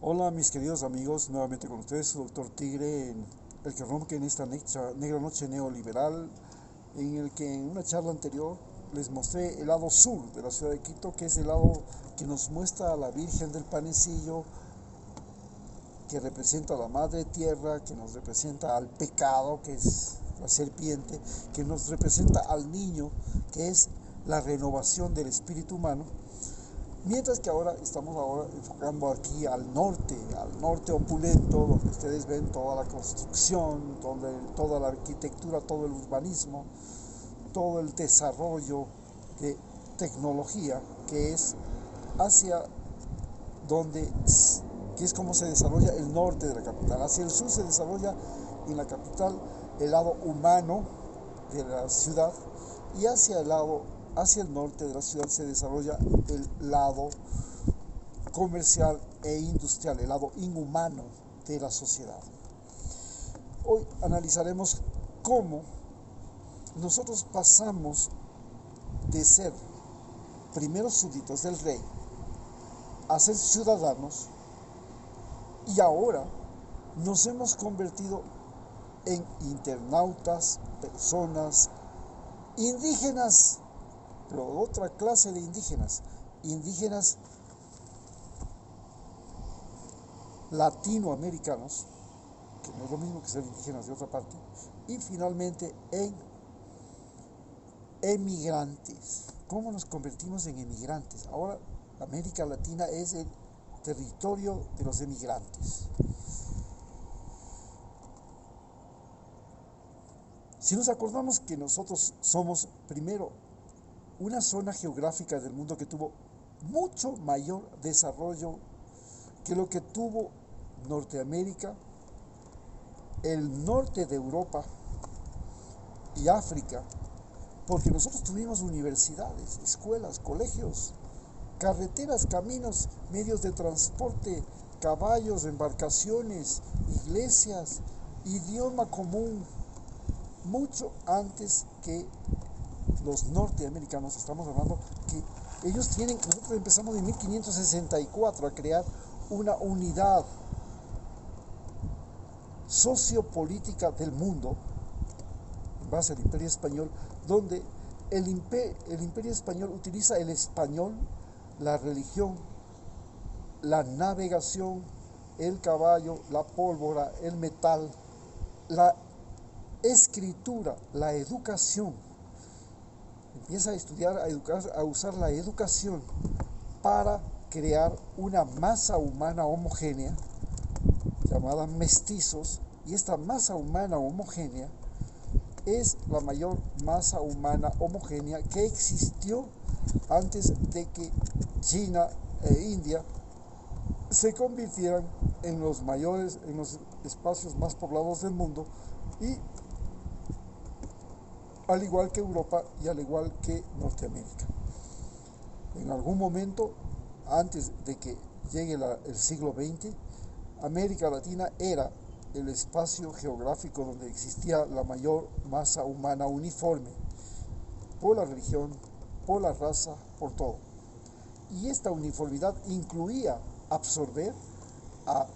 Hola mis queridos amigos, nuevamente con ustedes su doctor Tigre, el que rompe en esta negra noche neoliberal, en el que en una charla anterior les mostré el lado sur de la ciudad de Quito, que es el lado que nos muestra a la Virgen del Panecillo, que representa a la Madre Tierra, que nos representa al pecado, que es la serpiente, que nos representa al niño, que es la renovación del espíritu humano. Mientras que ahora estamos enfocando aquí al norte opulento, donde ustedes ven toda la construcción, toda la arquitectura, todo el urbanismo, todo el desarrollo de tecnología que es hacia donde, que es como se desarrolla el norte de la capital. Hacia el sur se desarrolla en la capital el lado humano de la ciudad y hacia el norte de la ciudad se desarrolla el lado comercial e industrial, el lado inhumano de la sociedad. Hoy analizaremos cómo nosotros pasamos de ser primeros súbditos del rey a ser ciudadanos y ahora nos hemos convertido en internautas, personas indígenas, pero otra clase de indígenas, indígenas latinoamericanos, que no es lo mismo que ser indígenas de otra parte, y finalmente en emigrantes. ¿Cómo nos convertimos en emigrantes? Ahora América Latina es el territorio de los emigrantes. Si nos acordamos que nosotros somos primero una zona geográfica del mundo que tuvo mucho mayor desarrollo que lo que tuvo Norteamérica, el norte de Europa y África, porque nosotros tuvimos universidades, escuelas, colegios, carreteras, caminos, medios de transporte, caballos, embarcaciones, iglesias, idioma común, mucho antes que los norteamericanos. Estamos hablando que nosotros empezamos en 1564 a crear una unidad sociopolítica del mundo en base al Imperio Español, donde el Imperio Español utiliza el español, la religión, la navegación, el caballo, la pólvora, el metal, la escritura, la educación. Empieza a estudiar, a educar, a usar la educación para crear una masa humana homogénea llamada mestizos, y esta masa humana homogénea es la mayor masa humana homogénea que existió antes de que China e India se convirtieran en los espacios más poblados del mundo, y al igual que Europa y al igual que Norteamérica. En algún momento, antes de que llegue el siglo XX, América Latina era el espacio geográfico donde existía la mayor masa humana uniforme, por la religión, por la raza, por todo. Y esta uniformidad incluía absorber a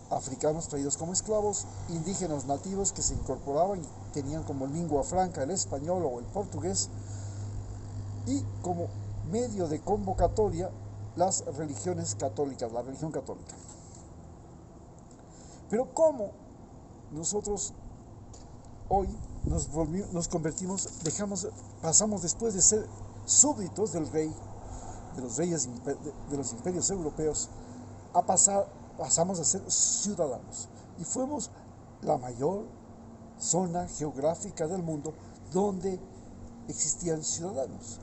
africanos traídos como esclavos, indígenas nativos que se incorporaban y tenían como lengua franca el español o el portugués, y como medio de convocatoria las religiones católicas, la religión católica. Pero ¿cómo nosotros hoy nos convertimos, pasamos después de ser súbditos del rey, de los reyes de los imperios europeos, pasamos a ser ciudadanos? Y fuimos la mayor zona geográfica del mundo donde existían ciudadanos.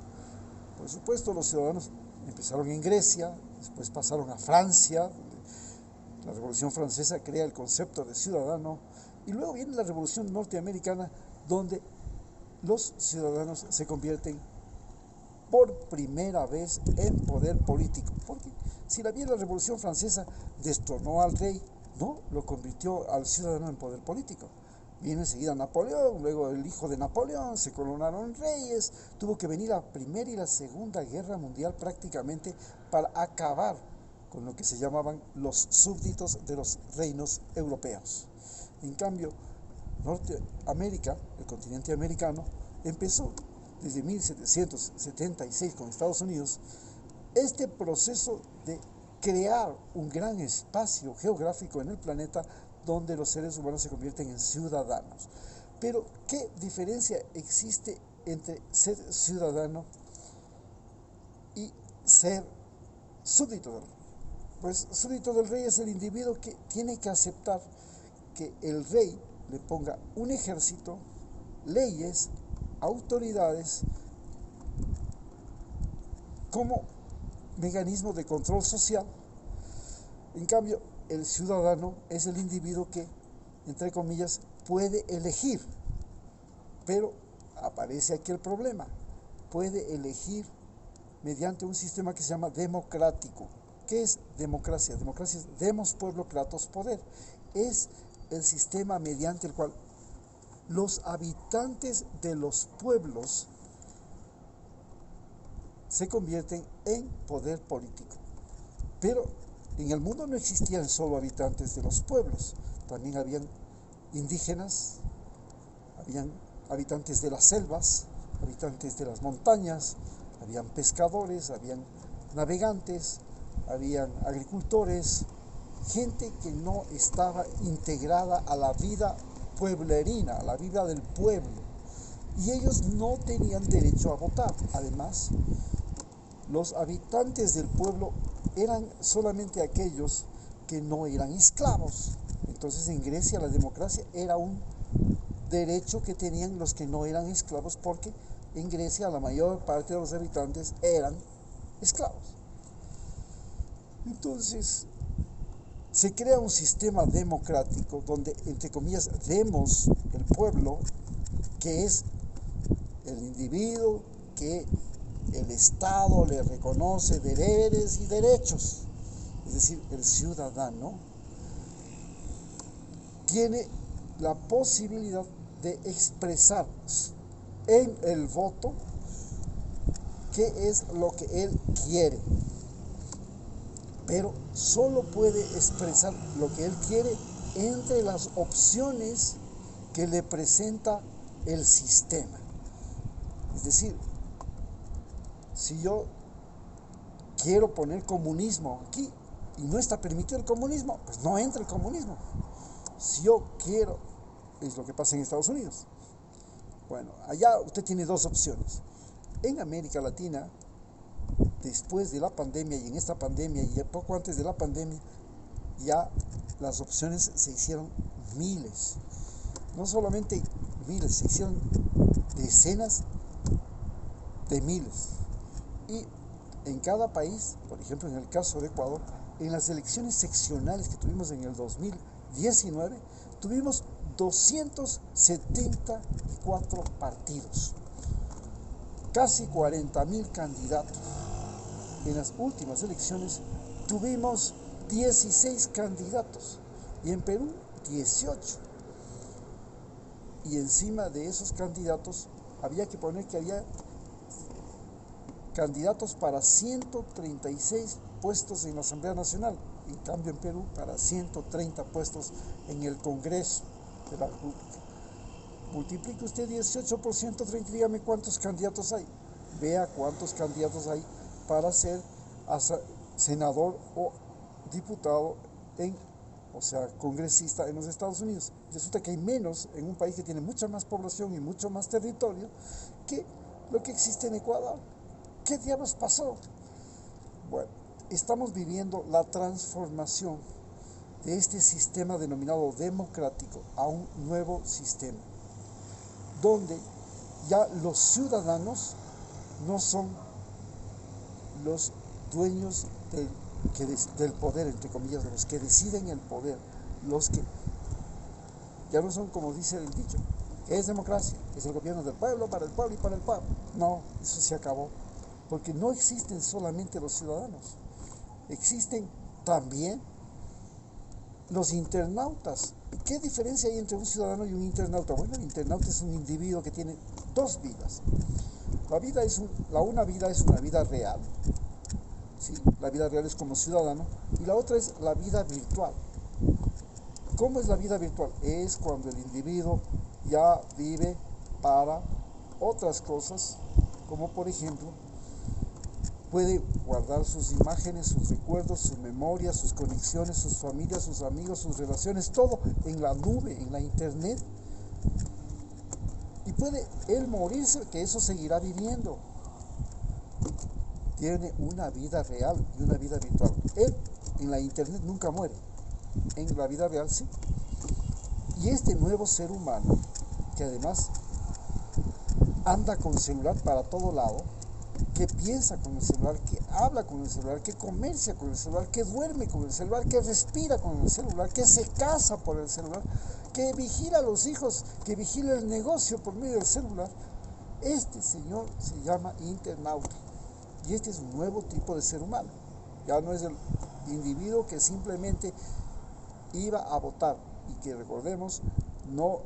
Por supuesto, los ciudadanos empezaron en Grecia, después pasaron a Francia, donde la Revolución Francesa crea el concepto de ciudadano, y luego viene la Revolución Norteamericana, donde los ciudadanos se convierten por primera vez en poder político. Porque si bien la Revolución Francesa destronó al rey, no lo convirtió al ciudadano en poder político. Viene enseguida Napoleón, luego el hijo de Napoleón, se coronaron reyes, tuvo que venir la Primera y la Segunda Guerra Mundial prácticamente para acabar con lo que se llamaban los súbditos de los reinos europeos. En cambio, Norteamérica, el continente americano, empezó desde 1776 con Estados Unidos este proceso de crear un gran espacio geográfico en el planeta donde los seres humanos se convierten en ciudadanos. Pero, ¿qué diferencia existe entre ser ciudadano y ser súbdito del rey? Pues súbdito del rey es el individuo que tiene que aceptar que el rey le ponga un ejército, leyes, autoridades como mecanismo de control social. En cambio, el ciudadano es el individuo que, entre comillas, puede elegir, pero aparece aquí el problema: puede elegir mediante un sistema que se llama democrático. ¿Qué es democracia? Democracia es demos pueblo, kratos poder. Es el sistema mediante el cual los habitantes de los pueblos se convierten en poder político. Pero en el mundo no existían solo habitantes de los pueblos, también habían indígenas, habían habitantes de las selvas, habitantes de las montañas, habían pescadores, habían navegantes, habían agricultores, gente que no estaba integrada a la vida pueblerina, a la vida del pueblo, y ellos no tenían derecho a votar. Además, los habitantes del pueblo eran solamente aquellos que no eran esclavos. Entonces, en Grecia la democracia era un derecho que tenían los que no eran esclavos, porque en Grecia la mayor parte de los habitantes eran esclavos. Entonces, se crea un sistema democrático donde, entre comillas, demos, el pueblo, que es el individuo que el Estado le reconoce deberes y derechos, es decir, el ciudadano tiene la posibilidad de expresar en el voto qué es lo que él quiere, pero solo puede expresar lo que él quiere entre las opciones que le presenta el sistema. Es decir, si yo quiero poner comunismo aquí y no está permitido el comunismo, pues no entra el comunismo. Si yo quiero, es lo que pasa en Estados Unidos. Bueno, allá usted tiene dos opciones. En América Latina, después de la pandemia y en esta pandemia y poco antes de la pandemia, ya las opciones se hicieron miles. No solamente miles, se hicieron decenas de miles. Y en cada país, por ejemplo en el caso de Ecuador, en las elecciones seccionales que tuvimos en el 2019, tuvimos 274 partidos, casi 40.000 candidatos. En las últimas elecciones tuvimos 16 candidatos y en Perú 18. Y encima de esos candidatos había que poner que había candidatos para 136 puestos en la Asamblea Nacional. En cambio en Perú para 130 puestos en el Congreso de la República. Multiplique usted 18 por 130 y dígame cuántos candidatos hay. Vea cuántos candidatos hay para ser senador o diputado o sea, congresista en los Estados Unidos. Resulta que hay menos en un país que tiene mucha más población y mucho más territorio que lo que existe en Ecuador. ¿Qué diablos pasó? Bueno, estamos viviendo la transformación de este sistema denominado democrático a un nuevo sistema, donde ya los ciudadanos no son los dueños del poder, entre comillas, los que deciden el poder, los que ya no son, como dice el dicho, ¿qué es democracia? Es el gobierno del pueblo, para el pueblo y para el pueblo. No, eso se acabó, porque no existen solamente los ciudadanos, existen también los internautas. ¿Qué diferencia hay entre un ciudadano y un internauta? Bueno, el internauta es un individuo que tiene dos vidas. Una vida es una vida real, ¿sí? La vida real es como ciudadano, y la otra es la vida virtual. ¿Cómo es la vida virtual? Es cuando el individuo ya vive para otras cosas, como por ejemplo, puede guardar sus imágenes, sus recuerdos, sus memorias, sus conexiones, sus familias, sus amigos, sus relaciones, todo en la nube, en la internet. Y puede él morirse, que eso seguirá viviendo. Tiene una vida real y una vida virtual. Él en la internet nunca muere, en la vida real sí. Y este nuevo ser humano, que además anda con celular para todo lado, que piensa con el celular, que habla con el celular, que comercia con el celular, que duerme con el celular, que respira con el celular, que se casa por el celular, que vigila a los hijos, que vigila el negocio por medio del celular. Este señor se llama internauta. Y este es un nuevo tipo de ser humano. Ya no es el individuo que simplemente iba a votar y que, recordemos, no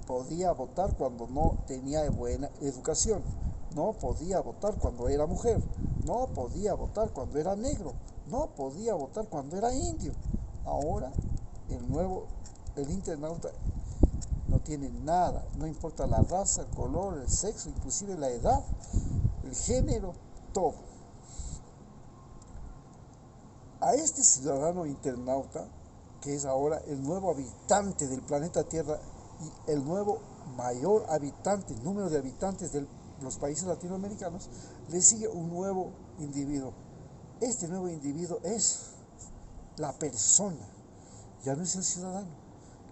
podía votar cuando no tenía buena educación, no podía votar cuando era mujer, no podía votar cuando era negro, no podía votar cuando era indio. Ahora el internauta no tiene nada, no importa la raza, el color, el sexo, inclusive la edad, el género, todo. A este ciudadano internauta, que es ahora el nuevo habitante del planeta Tierra y el nuevo mayor habitante, número de habitantes de los países latinoamericanos, le sigue un nuevo individuo. Este nuevo individuo es la persona, ya no es el ciudadano.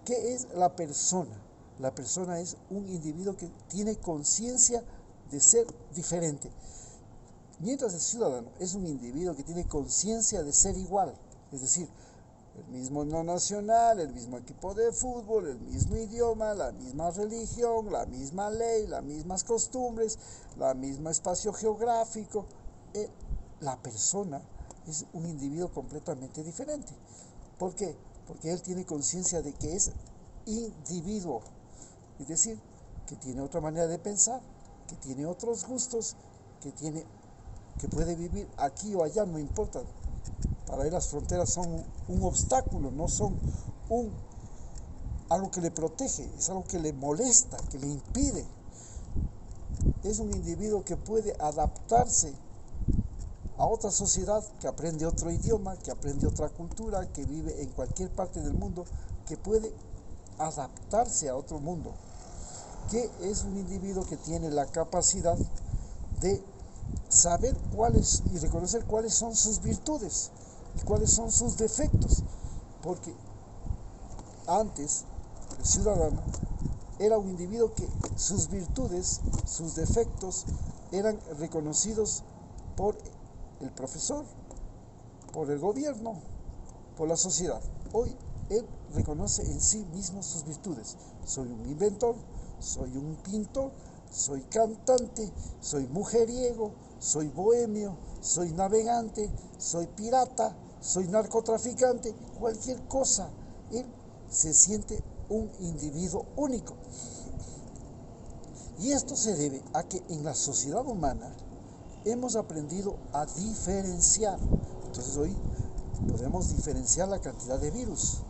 ¿Qué es la persona? La persona es un individuo que tiene conciencia de ser diferente. Mientras el ciudadano es un individuo que tiene conciencia de ser igual, es decir, el mismo no nacional, el mismo equipo de fútbol, el mismo idioma, la misma religión, la misma ley, las mismas costumbres, la misma espacio geográfico. La persona es un individuo completamente diferente. ¿Por qué? Porque él tiene conciencia de que es individuo, es decir, que tiene otra manera de pensar, que tiene otros gustos, que puede vivir aquí o allá, no importa. Para él las fronteras son un obstáculo, no son algo que le protege, es algo que le molesta, que le impide. Es un individuo que puede adaptarse a otra sociedad, que aprende otro idioma, que aprende otra cultura, que vive en cualquier parte del mundo, que puede adaptarse a otro mundo, que es un individuo que tiene la capacidad de saber cuáles y reconocer cuáles son sus virtudes y cuáles son sus defectos, porque antes el ciudadano era un individuo que sus virtudes, sus defectos eran reconocidos por el profesor, por el gobierno, por la sociedad. Hoy él reconoce en sí mismo sus virtudes. Soy un inventor, soy un pintor, soy cantante, soy mujeriego, soy bohemio, soy navegante, soy pirata, soy narcotraficante, cualquier cosa. Él se siente un individuo único. Y esto se debe a que en la sociedad humana hemos aprendido a diferenciar. Entonces hoy podemos diferenciar la cantidad de virus.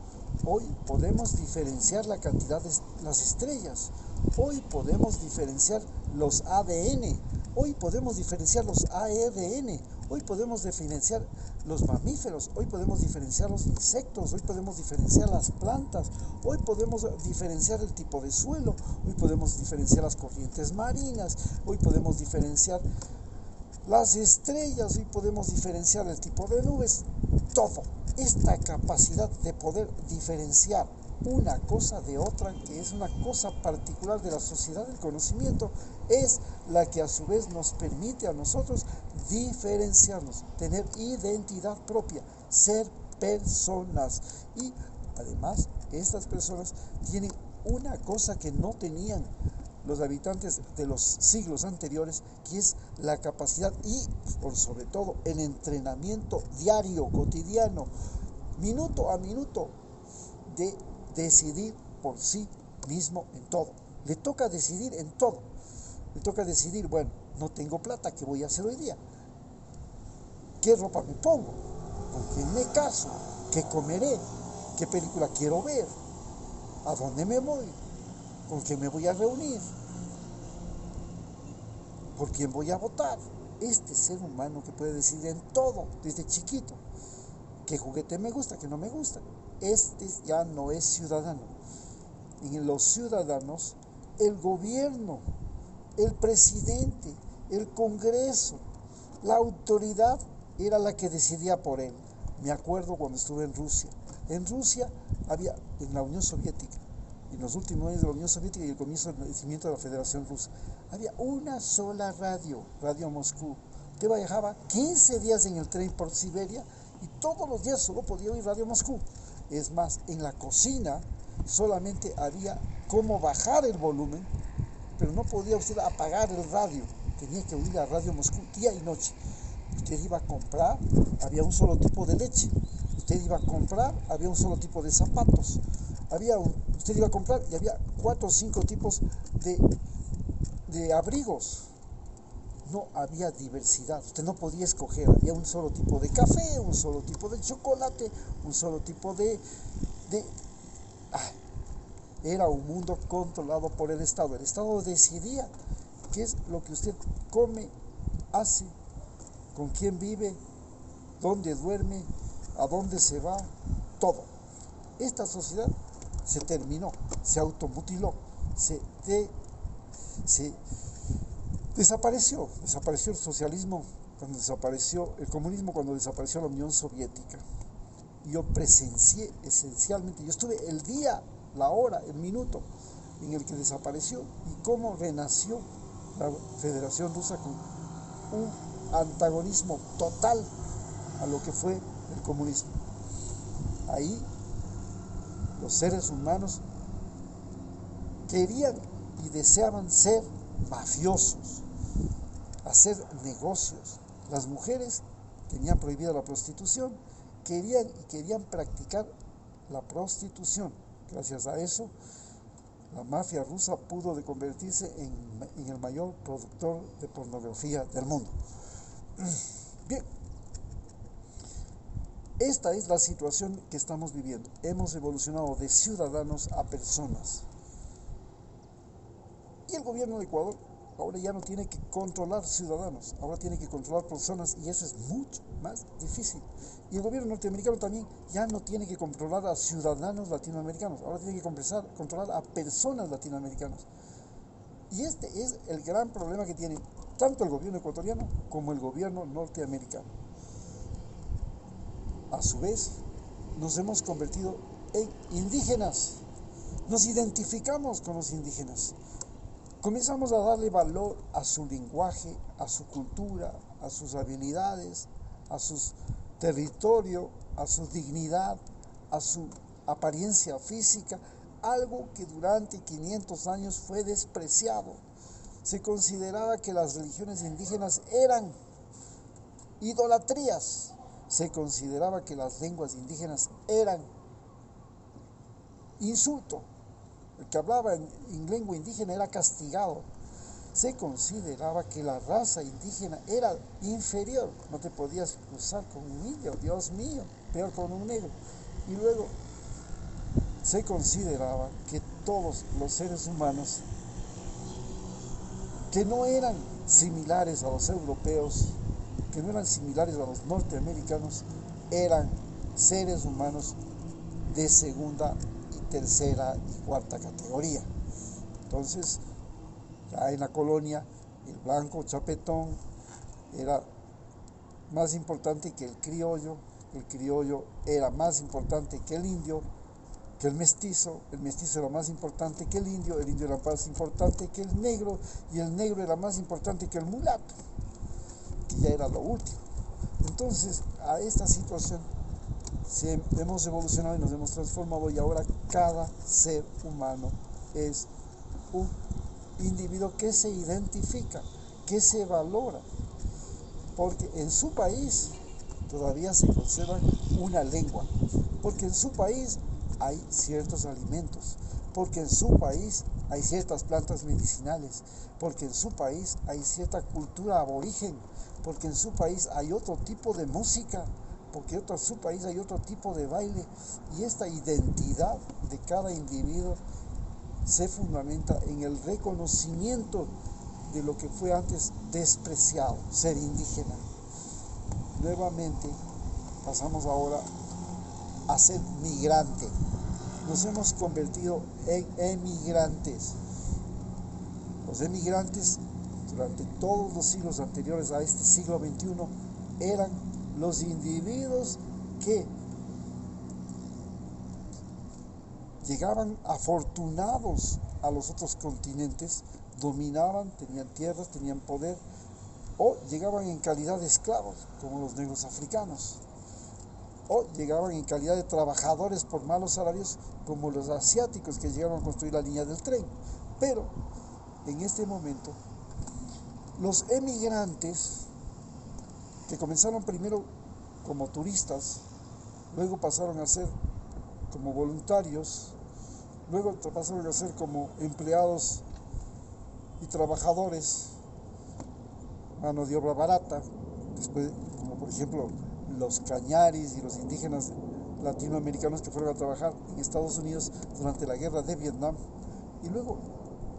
Hoy podemos diferenciar la cantidad de las estrellas. Hoy podemos diferenciar los ADN. Hoy podemos diferenciar los ARN. Hoy podemos diferenciar los mamíferos. Hoy podemos diferenciar los insectos. Hoy podemos diferenciar las plantas. Hoy podemos diferenciar el tipo de suelo. Hoy podemos diferenciar las corrientes marinas. Hoy podemos diferenciar las estrellas. Hoy podemos diferenciar el tipo de nubes. Todo. Esta capacidad de poder diferenciar una cosa de otra, que es una cosa particular de la sociedad del conocimiento, es la que a su vez nos permite a nosotros diferenciarnos, tener identidad propia, ser personas. Y además estas personas tienen una cosa que no tenían los habitantes de los siglos anteriores, que es la capacidad y, por sobre todo, el entrenamiento diario, cotidiano, minuto a minuto, de decidir por sí mismo en todo. Le toca decidir en todo. Le toca decidir, bueno, no tengo plata, ¿qué voy a hacer hoy día? qué ropa me pongo, con quién me caso, qué comeré, qué película quiero ver, a dónde me voy, con quién me voy a reunir, por quién voy a votar. Este ser humano que puede decidir en todo desde chiquito, qué juguete me gusta, qué no me gusta, este ya no es ciudadano. En los ciudadanos, el gobierno, el presidente, el Congreso, la autoridad era la que decidía por él. Me acuerdo cuando estuve en Rusia. En Rusia había, en la Unión Soviética, en los últimos años de la Unión Soviética y el comienzo del nacimiento de la Federación Rusa, había una sola radio, Radio Moscú. Usted viajaba 15 días en el tren por Siberia y todos los días solo podía oír Radio Moscú. Es más, en la cocina solamente había cómo bajar el volumen, pero no podía usted apagar el radio. Tenía que oír la Radio Moscú día y noche. Usted iba a comprar, había un solo tipo de leche. Usted iba a comprar, había un solo tipo de zapatos. Usted iba a comprar y había 4 o 5 tipos de abrigos. No había diversidad, usted no podía escoger, había un solo tipo de café, un solo tipo de chocolate, un solo tipo era un mundo controlado por el Estado. El Estado decidía qué es lo que usted come, hace, con quién vive, dónde duerme, a dónde se va, todo. Esta sociedad se terminó, se automutiló, desapareció el socialismo cuando desapareció el comunismo, cuando desapareció la Unión Soviética. Yo presencié esencialmente, yo estuve el día, la hora, el minuto en el que desapareció y cómo renació la Federación Rusa con un antagonismo total a lo que fue el comunismo. Ahí los seres humanos querían y deseaban ser mafiosos, hacer negocios. Las mujeres tenían prohibida la prostitución, querían practicar la prostitución. Gracias a eso, la mafia rusa pudo convertirse en el mayor productor de pornografía del mundo. Bien, esta es la situación que estamos viviendo. Hemos evolucionado de ciudadanos a personas. Y el gobierno de Ecuador ahora ya no tiene que controlar ciudadanos, ahora tiene que controlar personas y eso es mucho más difícil. Y el gobierno norteamericano también ya no tiene que controlar a ciudadanos latinoamericanos, ahora tiene que controlar a personas latinoamericanas. Y este es el gran problema que tiene tanto el gobierno ecuatoriano como el gobierno norteamericano. A su vez, nos hemos convertido en indígenas, nos identificamos con los indígenas. Comenzamos a darle valor a su lenguaje, a su cultura, a sus habilidades, a su territorio, a su dignidad, a su apariencia física, algo que durante 500 años fue despreciado. Se consideraba que las religiones indígenas eran idolatrías, se consideraba que las lenguas indígenas eran insulto. El que hablaba en lengua indígena era castigado. Se consideraba que la raza indígena era inferior. No te podías cruzar con un indio, Dios mío, peor con un negro. Y luego se consideraba que todos los seres humanos que no eran similares a los europeos, que no eran similares a los norteamericanos, eran seres humanos de segunda, tercera y cuarta categoría. Entonces, ya en la colonia, el blanco chapetón era más importante que el criollo era más importante que el indio, que el mestizo era más importante que el indio era más importante que el negro, y el negro era más importante que el mulato, que ya era lo último. Entonces, a esta situación hemos evolucionado y nos hemos transformado, y ahora cada ser humano es un individuo que se identifica, que se valora, porque en su país todavía se conserva una lengua, porque en su país hay ciertos alimentos, porque en su país hay ciertas plantas medicinales, porque en su país hay cierta cultura aborigen, porque en su país hay otro tipo de música, porque en su país hay otro tipo de baile, y esta identidad de cada individuo se fundamenta en el reconocimiento de lo que fue antes despreciado, ser indígena. Nuevamente pasamos ahora a ser migrante. Nos hemos convertido en emigrantes. Los emigrantes, durante todos los siglos anteriores a este siglo XXI, eran los individuos que llegaban afortunados a los otros continentes, dominaban, tenían tierras, tenían poder, o llegaban en calidad de esclavos, como los negros africanos, o llegaban en calidad de trabajadores por malos salarios, como los asiáticos que llegaron a construir la línea del tren. Pero en este momento, los emigrantes, que comenzaron primero como turistas, luego pasaron a ser como voluntarios, luego pasaron a ser como empleados y trabajadores, mano de obra barata, después, como por ejemplo los cañaris y los indígenas latinoamericanos que fueron a trabajar en Estados Unidos durante la guerra de Vietnam, y luego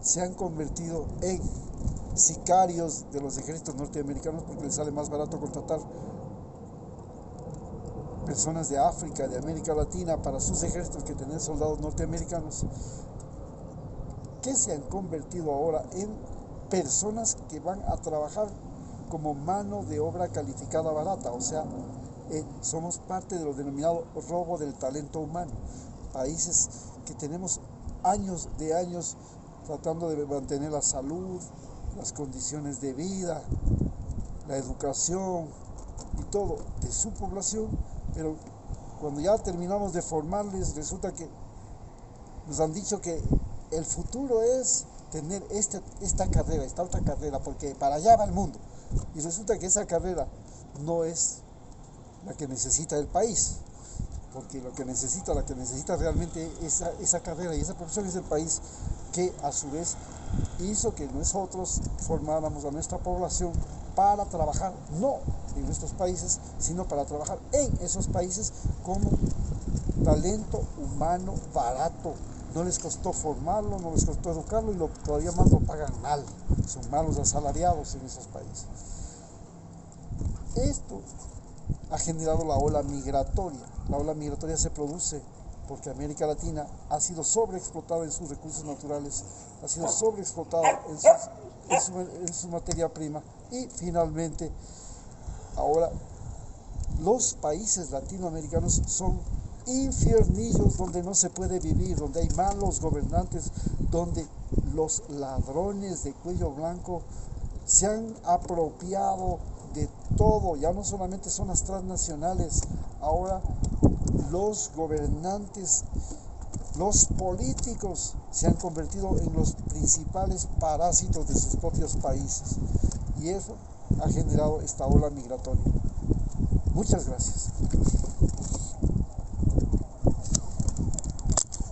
se han convertido en sicarios de los ejércitos norteamericanos porque les sale más barato contratar personas de África, de América Latina para sus ejércitos que tener soldados norteamericanos, que se han convertido ahora en personas que van a trabajar como mano de obra calificada barata. O sea, somos parte de lo denominado robo del talento humano. Países que tenemos años tratando de mantener la salud, las condiciones de vida, la educación y todo de su población, pero cuando ya terminamos de formarles, resulta que nos han dicho que el futuro es tener esta carrera, esta otra carrera, porque para allá va el mundo. Y resulta que esa carrera no es la que necesita el país, porque la que necesita realmente esa carrera y esa profesión es el país, que a su vez hizo que nosotros formáramos a nuestra población para trabajar, no en nuestros países, sino para trabajar en esos países como talento humano barato. No les costó formarlo, no les costó educarlo, y todavía más lo pagan mal. Son malos asalariados en esos países. Esto ha generado la ola migratoria. La ola migratoria se produce porque América Latina ha sido sobreexplotada en sus recursos naturales, ha sido sobreexplotada en su materia prima, y finalmente ahora los países latinoamericanos son infiernillos donde no se puede vivir, donde hay malos gobernantes, donde los ladrones de cuello blanco se han apropiado de todo. Ya no solamente son las transnacionales, ahora los gobernantes, los políticos se han convertido en los principales parásitos de sus propios países, y eso ha generado esta ola migratoria. Muchas gracias.